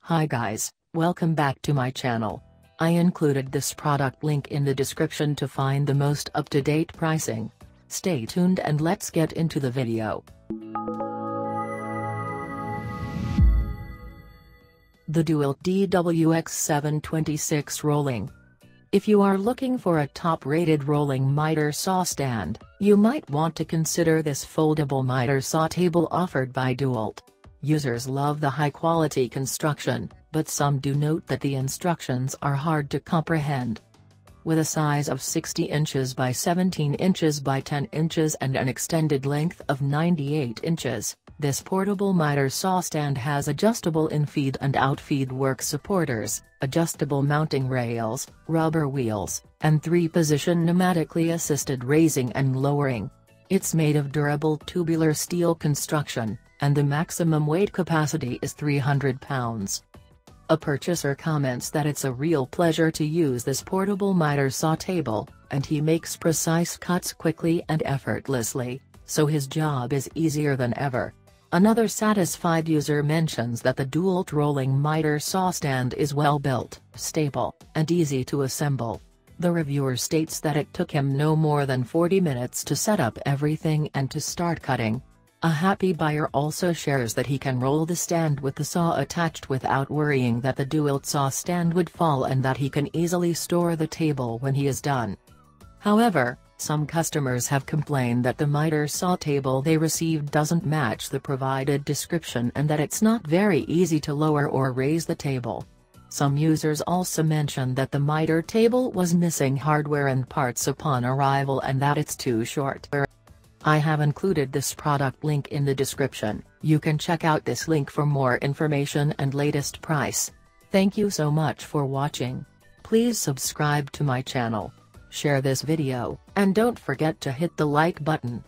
Hi guys, welcome back to my channel. I included this product link in the description to find the most up-to-date pricing. Stay tuned and let's get into the video. The DeWalt DWX726 Rolling. If you are looking for a top-rated rolling miter saw stand, you might want to consider this foldable miter saw table offered by DeWalt. Users love the high-quality construction, but some do note that the instructions are hard to comprehend. With a size of 60 inches by 17 inches by 10 inches and an extended length of 98 inches, this portable miter saw stand has adjustable in-feed and out-feed work supporters, adjustable mounting rails, rubber wheels, and 3-position pneumatically assisted raising and lowering. It's made of durable tubular steel construction, and the maximum weight capacity is 300 pounds. A purchaser comments that it's a real pleasure to use this portable miter saw table, and he makes precise cuts quickly and effortlessly, so his job is easier than ever. Another satisfied user mentions that the DeWalt rolling miter saw stand is well built, stable, and easy to assemble. The reviewer states that it took him no more than 40 minutes to set up everything and to start cutting. A happy buyer also shares that he can roll the stand with the saw attached without worrying that the DeWalt saw stand would fall and that he can easily store the table when he is done. However, some customers have complained that the miter saw table they received doesn't match the provided description and that it's not very easy to lower or raise the table. Some users also mentioned that the miter table was missing hardware and parts upon arrival and that it's too short. I have included this product link in the description. You can check out this link for more information and latest price. Thank you so much for watching. Please subscribe to my channel, share this video, and don't forget to hit the like button.